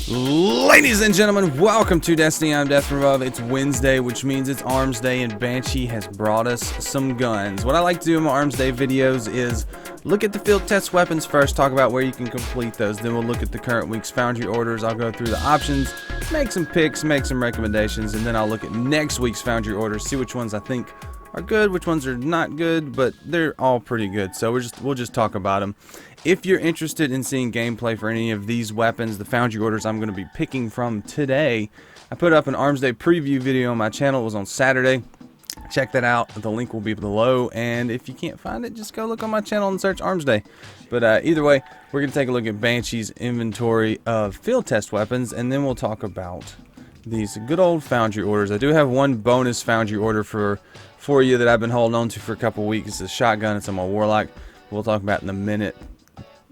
Ladies and gentlemen, welcome to Destiny. I'm Death from Above. It's Wednesday, which means it's Armsday, and Banshee has brought us some guns. What I like to do in my Armsday videos is look at the field test weapons first, talk about where you can complete those, then we'll look at the current week's foundry orders. I'll go through the options, make some picks, make some recommendations, and then I'll look at next week's foundry orders, see which ones I think are good, which ones are not good, but they're all pretty good, so we'll just talk about them. If you're interested in seeing gameplay for any of these weapons, the foundry orders I'm going to be picking from today, I put up an Armsday preview video on my channel. It was on Saturday. Check that out. The link will be below, and if you can't find it, just go look on my channel and search Armsday. But either way, we're going to take a look at Banshee's inventory of field test weapons, and then we'll talk about these good old foundry orders. I do have one bonus foundry order for you that I've been holding on to for a couple weeks. It's a shotgun. It's on my Warlock. We'll talk about it in a minute.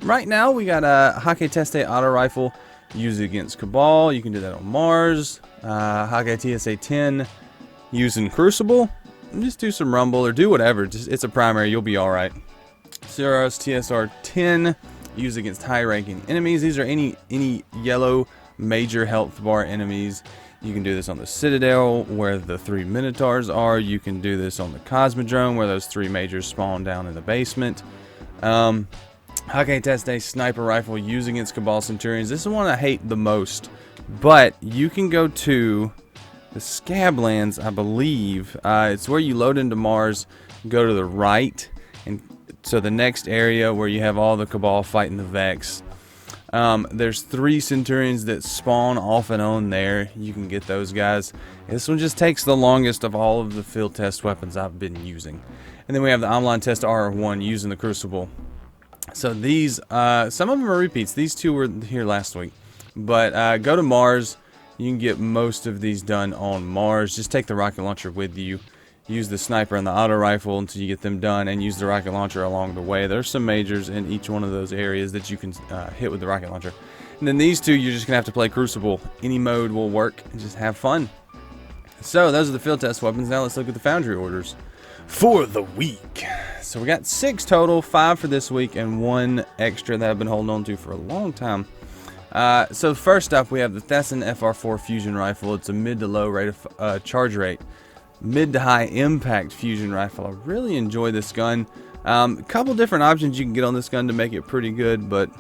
Right now, we got a Hakke Teste auto rifle used against Cabal. You can do that on Mars. Hakke TSA-10 using Crucible. Just do some Rumble or do whatever. It's a primary. You'll be all right. Suros TSR-10 used against high-ranking enemies. These are any yellow major health bar enemies. You can do this on the Citadel where the 3 Minotaurs are. You can do this on the Cosmodrome where those 3 majors spawn down in the basement. Hakke Teste sniper rifle used against Cabal Centurions. This is one I hate the most, but you can go to the Scablands, I believe. It's where you load into Mars, go to the right, and so the next area where you have all the Cabal fighting the Vex. There's 3 Centurions that spawn off and on there. You can get those guys. This one just takes the longest of all of the field test weapons I've been using. And then we have the Omolon Thesan FR4 using the Crucible. So these, some of them are repeats. These 2 were here last week. But go to Mars. You can get most of these done on Mars. Just take the rocket launcher with you. Use the sniper and the auto rifle until you get them done, and use the rocket launcher along the way. There's some majors in each one of those areas that you can hit with the rocket launcher. And then these 2, you're just going to have to play Crucible. Any mode will work, and just have fun. So those are the field test weapons. Now let's look at the foundry orders for the week. So we got 6 total, 5 for this week, and 1 extra that I've been holding on to for a long time. So first up, we have the Pheasant FR4 fusion rifle. It's a mid to low rate of charge rate, mid to high impact fusion rifle. I really enjoy this gun. A couple different options you can get on this gun to make it pretty good, but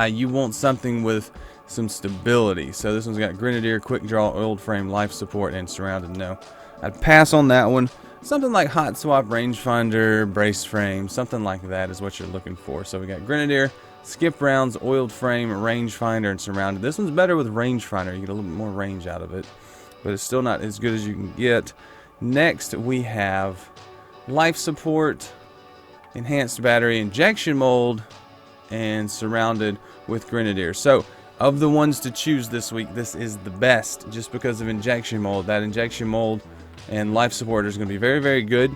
you want something with some stability. So this one's got Grenadier, quick draw, oiled frame, life support, and surrounded. No, I'd pass on that one. Something like hot swap, rangefinder, brace frame, something like that is what you're looking for. So we got Grenadier, skip rounds, oiled frame, rangefinder, and surrounded. This one's better with rangefinder. You get a little bit more range out of it, but it's still not as good as you can get. Next, we have life support, enhanced battery, injection mold, and surrounded with Grenadier. So of the ones to choose this week, this is the best just because of injection mold. That injection mold and life support is going to be very, very good.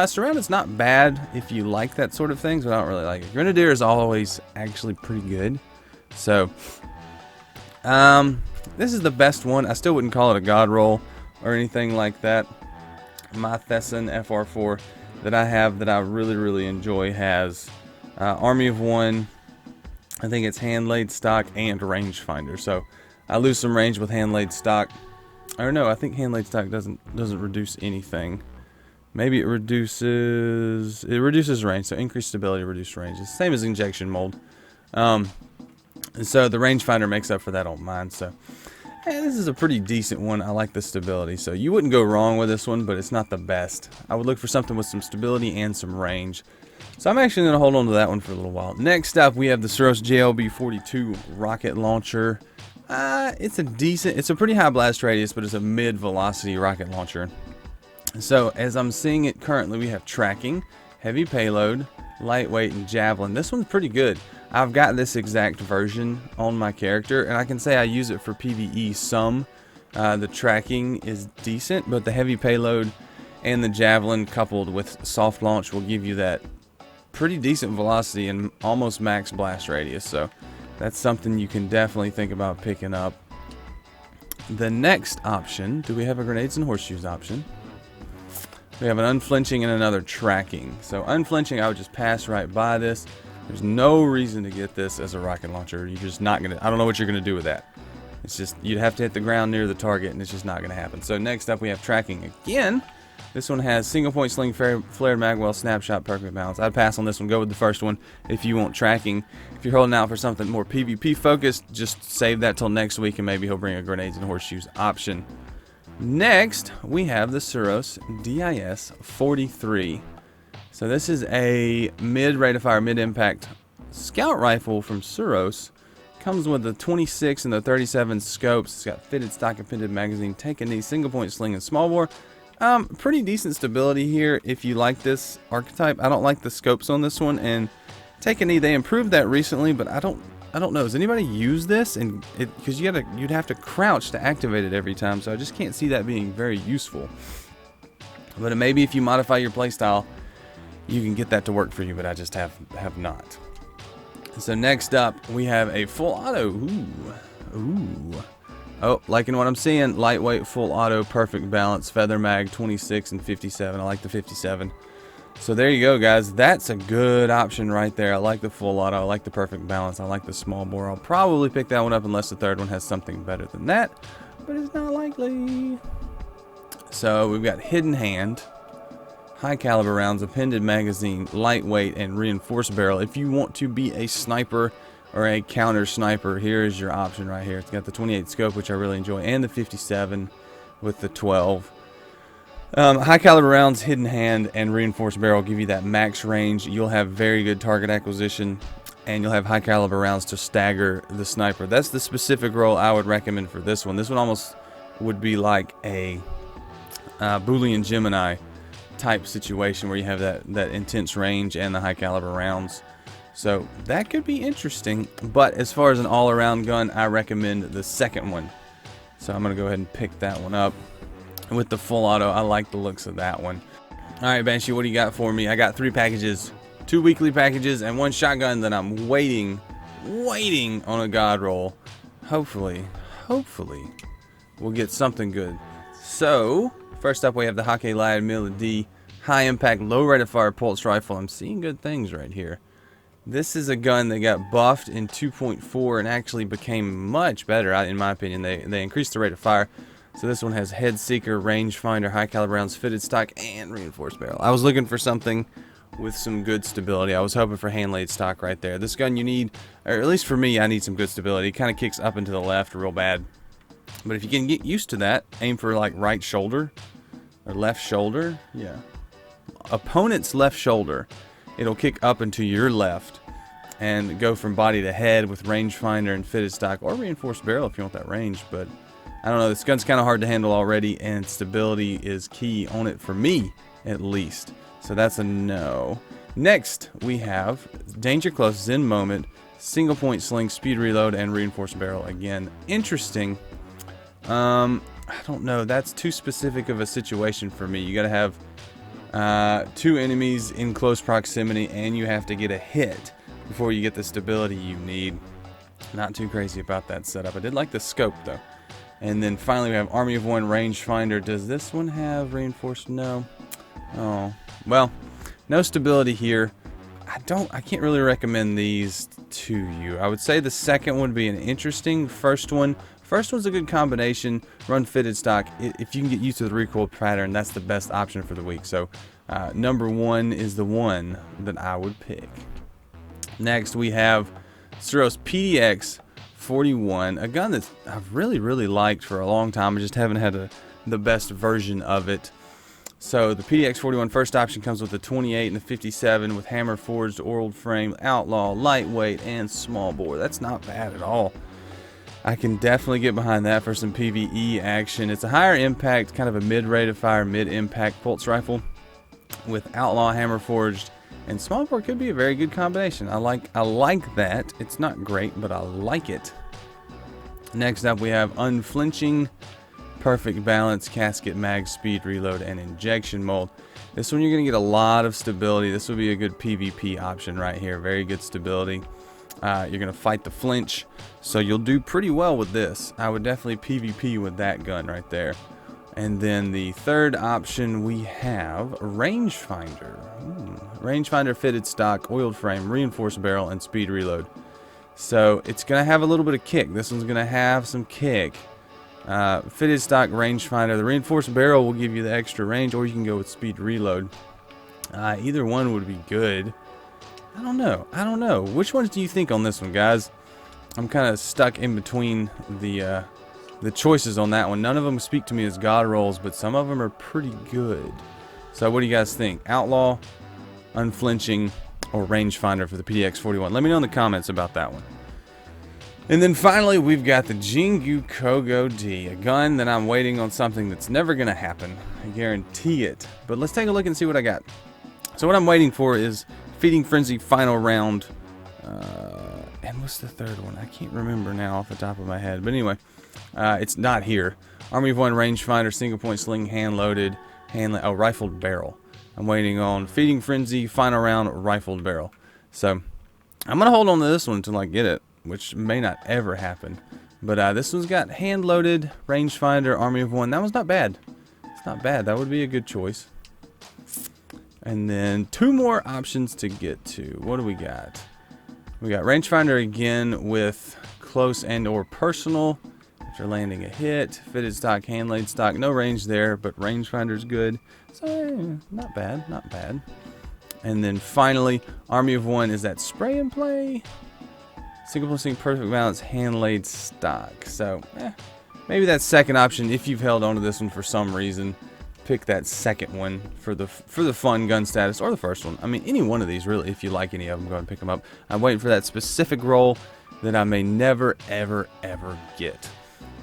Surrounded's not bad if you like that sort of things, but I don't really like it. Grenadier is always actually pretty good. So, this is the best one. I still wouldn't call it a god roll or anything like that. My Thesan FR4 that I have that I really, really enjoy has Army of 1. I think it's hand-laid stock and rangefinder. So, I lose some range with hand-laid stock. Or no, I think hand-laid stock doesn't reduce anything. Maybe it reduces range, so increased stability, reduced range. It's the same as injection mold. And so the rangefinder makes up for that on mine. So this is a pretty decent one. I like the stability. So you wouldn't go wrong with this one, but it's not the best. I would look for something with some stability and some range. So I'm actually going to hold on to that one for a little while. Next up, we have the Suros JLB-42 rocket launcher. It's a pretty high blast radius, but it's a mid-velocity rocket launcher. So, as I'm seeing it currently, we have tracking, heavy payload, lightweight, and javelin. This one's pretty good. I've got this exact version on my character, and I can say I use it for PvE some. The tracking is decent, but the heavy payload and the javelin coupled with soft launch will give you that pretty decent velocity and almost max blast radius. So, that's something you can definitely think about picking up. The next option, do we have a grenades and horseshoes option? We have an unflinching and another tracking. So unflinching, I would just pass right by this. There's no reason to get this as a rocket launcher. You're just not gonna, I don't know what you're gonna do with that. It's just, you'd have to hit the ground near the target, and it's just not going to happen. So next up we have tracking again. This one has single point sling, flared magwell, snapshot, perfect balance. I'd pass on this one. Go with the first one if you want tracking. If you're holding out for something more PvP focused, just save that till next week, and maybe he'll bring a grenades and horseshoes option. Next, we have the Suros DIS-43. So this is a mid rate of fire, mid impact scout rifle from Suros. Comes with the 26 and the 37 scopes. It's got fitted stock and pinned magazine, taking these single point sling and small bore. Pretty decent stability here if you like this archetype. I don't like the scopes on this one, and take a knee, they improved that recently, but I don't know. Does anybody use this? And because you'd have to crouch to activate it every time, so I just can't see that being very useful. But maybe if you modify your playstyle, you can get that to work for you, but I just have not. So next up, we have a full auto. Ooh. Oh, liking what I'm seeing. Lightweight, full auto, perfect balance, feather mag, 26 and 57. I like the 57. So there you go, guys. That's a good option right there. I like the full auto. I like the perfect balance. I like the small bore. I'll probably pick that one up unless the third one has something better than that, but it's not likely. So we've got hidden hand, high caliber rounds, appended magazine, lightweight, and reinforced barrel. If you want to be a sniper or a counter sniper, here is your option right here. It's got the 28 scope, which I really enjoy, and the 57 with the 12. High caliber rounds, hidden hand, and reinforced barrel give you that max range. You'll have very good target acquisition, and you'll have high caliber rounds to stagger the sniper. That's the specific role I would recommend for this one. This one almost would be like a Boolean Gemini type situation where you have that intense range and the high caliber rounds. So that could be interesting, but as far as an all-around gun, I recommend the second one. So I'm going to go ahead and pick that one up. With the full auto, I like the looks of that one. Alright, Banshee, what do you got for me? I got 3 packages, 2 weekly packages, and 1 shotgun that I'm waiting on a god roll. Hopefully, we'll get something good. So, first up we have the Hakke Lyudmila-D high impact, low rate of fire pulse rifle. I'm seeing good things right here. This is a gun that got buffed in 2.4 and actually became much better, in my opinion. They increased the rate of fire. So this one has head seeker, rangefinder, high caliber rounds, fitted stock, and reinforced barrel. I was looking for something with some good stability. I was hoping for hand laid stock right there. This gun you need, or at least for me, I need some good stability. It kind of kicks up and to the left real bad. But if you can get used to that, aim for like right shoulder or left shoulder. Yeah. Opponent's left shoulder. It'll kick up into your left and go from body to head with rangefinder and fitted stock, or reinforced barrel if you want that range. But I don't know, this gun's kind of hard to handle already, and stability is key on it for me, at least. So that's a no. Next, we have danger close, zen moment, single point sling, speed reload, and reinforced barrel again. Interesting. I don't know, that's too specific of a situation for me. You gotta have 2 enemies in close proximity, and you have to get a hit before you get the stability you need. Not too crazy about that setup. I did like the scope though. And then finally we have Army of One rangefinder. Does this one have reinforced? No. Oh, well, no stability here. I can't really recommend these to you. I would say the second one would be an interesting. First one's a good combination. Run fitted stock. If you can get used to the recoil pattern, that's the best option for the week. So number 1 is the one that I would pick. Next we have Suros PDX-41, a gun that I've really liked for a long time. I just haven't had the best version of it. So the PDX-41 first option comes with the 28 and the 57 with hammer forged, oiled frame, outlaw, lightweight, and small bore. That's not bad at all. I can definitely get behind that for some PvE action. It's a higher impact, kind of a mid rate of fire, mid impact pulse rifle with outlaw, hammer forged, and small bore could be a very good combination. I like that. It's not great, but I like it. Next up we have unflinching, perfect balance, casket, mag, speed reload, and injection mold. This one you're going to get a lot of stability. This will be a good PvP option right here. Very good stability. You're going to fight the flinch, so you'll do pretty well with this. I would definitely PvP with that gun right there. And then the third option we have rangefinder. Rangefinder, fitted stock, oiled frame, reinforced barrel, and speed reload. So it's going to have a little bit of kick. This one's going to have some kick. Fitted stock rangefinder. The reinforced barrel will give you the extra range, or you can go with speed reload. Either one would be good. I don't know. Which ones do you think on this one, guys? I'm kind of stuck in between the choices on that one. None of them speak to me as god rolls, but some of them are pretty good. So what do you guys think? Outlaw, unflinching, or rangefinder for the PDX-41? Let me know in the comments about that one. And then finally, we've got the Jingu Kogo D, a gun that I'm waiting on something that's never going to happen. I guarantee it. But let's take a look and see what I got. So what I'm waiting for is Feeding Frenzy final round. And what's the third one? I can't remember now off the top of my head. But anyway, it's not here. Army of One rangefinder, single point sling, hand loaded, rifled barrel. I'm waiting on Feeding Frenzy final round, rifled barrel. So I'm going to hold on to this one until I get it, which may not ever happen. But this one's got hand loaded, rangefinder, Army of One. That one's not bad. It's not bad. That would be a good choice. And then 2 more options to get to. What do we got? We got rangefinder again with close and or personal after landing a hit. Fitted stock, hand laid stock. No range there, but rangefinder's good. So not bad, not bad. And then finally, Army of One is that spray and play. Single point sling, perfect balance, hand laid stock. So maybe that second option, if you've held on to this one for some reason, pick that second one for the fun gun status, or the first one. I mean, any one of these really. If you like any of them, go ahead and pick them up. I'm waiting for that specific roll that I may never ever get.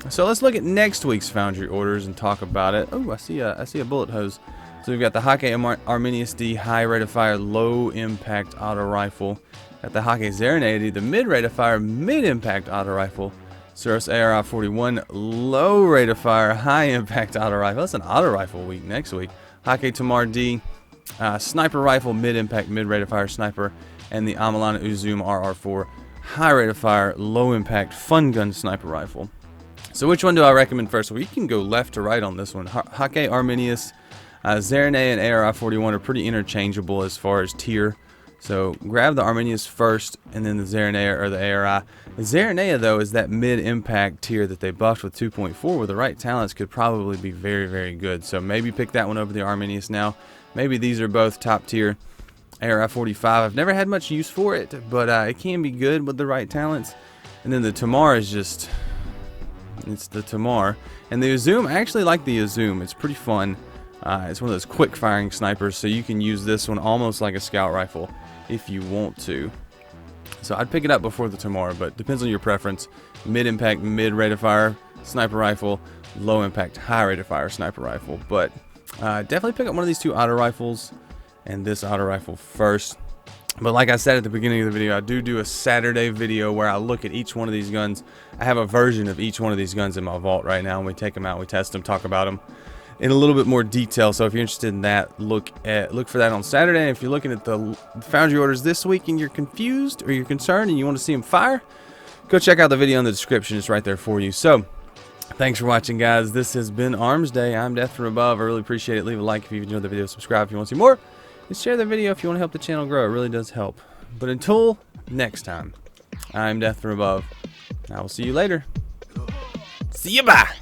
So let's look at next week's foundry orders and talk about it. Oh, I see a bullet hose. So we've got the Hakke Arminius-D high rate of fire, low impact auto rifle. Got the Hakke Jingukogo-D, the mid rate of fire, mid impact auto rifle. Suros AR-41, low rate of fire, high impact auto rifle. That's an auto rifle week next week. Hakke Jingukogo-D, sniper rifle, mid impact, mid rate of fire sniper. And the Omolon Thesan FR4, high rate of fire, low impact, fun gun sniper rifle. So which one do I recommend first? Well, you can go left to right on this one. Hakke Arminius, Jingukogo-D and AR-41 are pretty interchangeable as far as tier. So grab the Arminius first, and then the Jingukogo or the ARI. The Jingukogo, though, is that mid-impact tier that they buffed with 2.4. With the right talents, could probably be very good. So maybe pick that one over the Arminius now. Maybe these are both top tier. ARI-45, I've never had much use for it, but it can be good with the right talents. And then the Tamar is just, it's the Tamar. And the Izum, I actually like the Izum. It's pretty fun. It's one of those quick firing snipers, so you can use this one almost like a scout rifle if you want to. So I'd pick it up before the Tamar, but depends on your preference. Mid impact, mid rate of fire sniper rifle, low impact, high rate of fire sniper rifle. But definitely pick up one of these 2 auto rifles and this auto rifle first. But like I said at the beginning of the video, I do a Saturday video where I look at each one of these guns. I have a version of each one of these guns in my vault right now, and we take them out, we test them, talk about them in a little bit more detail. So if you're interested in that, look for that on Saturday. And if you're looking at the foundry orders this week and you're confused or you're concerned and you want to see them fire, go check out the video in the description. It's right there for you. So thanks for watching, guys. This has been Armsday. I'm Death from Above. I really appreciate it. Leave a like if you enjoyed the video. Subscribe if you want to see more. And share the video if you want to help the channel grow. It really does help. But until next time, I'm Death from Above. I will see you later. See you, bye.